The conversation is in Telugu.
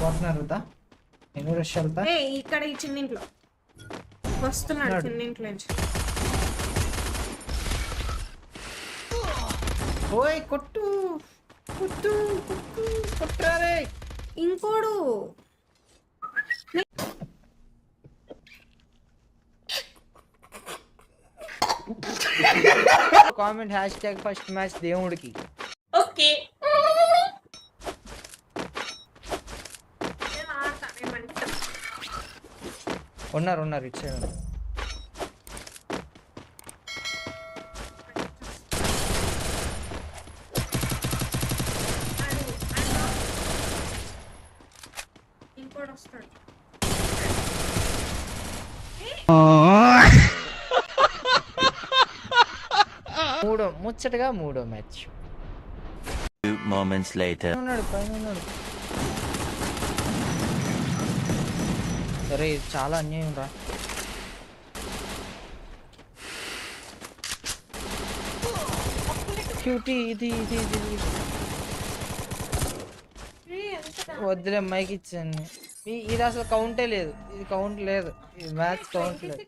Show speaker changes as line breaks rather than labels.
పోతున్నారు దా నేను రష్ వెళ్తా.
ఇక్కడ ఈ చిన్నింట్లో వస్తున్నాడు, చిన్నింట్లో నుంచి.
ఓయ్ కొట్టు కొట్టు కొట్టు కొట్టారే.
ఇంకోడు
comment hash tag first match దేవుడికి.
ఓకే
ఉన్నారు ఇటు సైడ్.
ఇంకోడు వస్తాడు.
ముచ్చటగా మూడో మ్యాచ్. ఉన్నాడు పైన ఉన్నాడు. సరే ఇది చాలా అన్యాయం రా. క్యూటీ ఇది ఇది ఇది వద్దులే మైక్ ఇచ్చాను. ఇది అసలు కౌంటే లేదు, ఇది కౌంట్ లేదు, ఇది మ్యాచ్ కౌంట్ లేదు.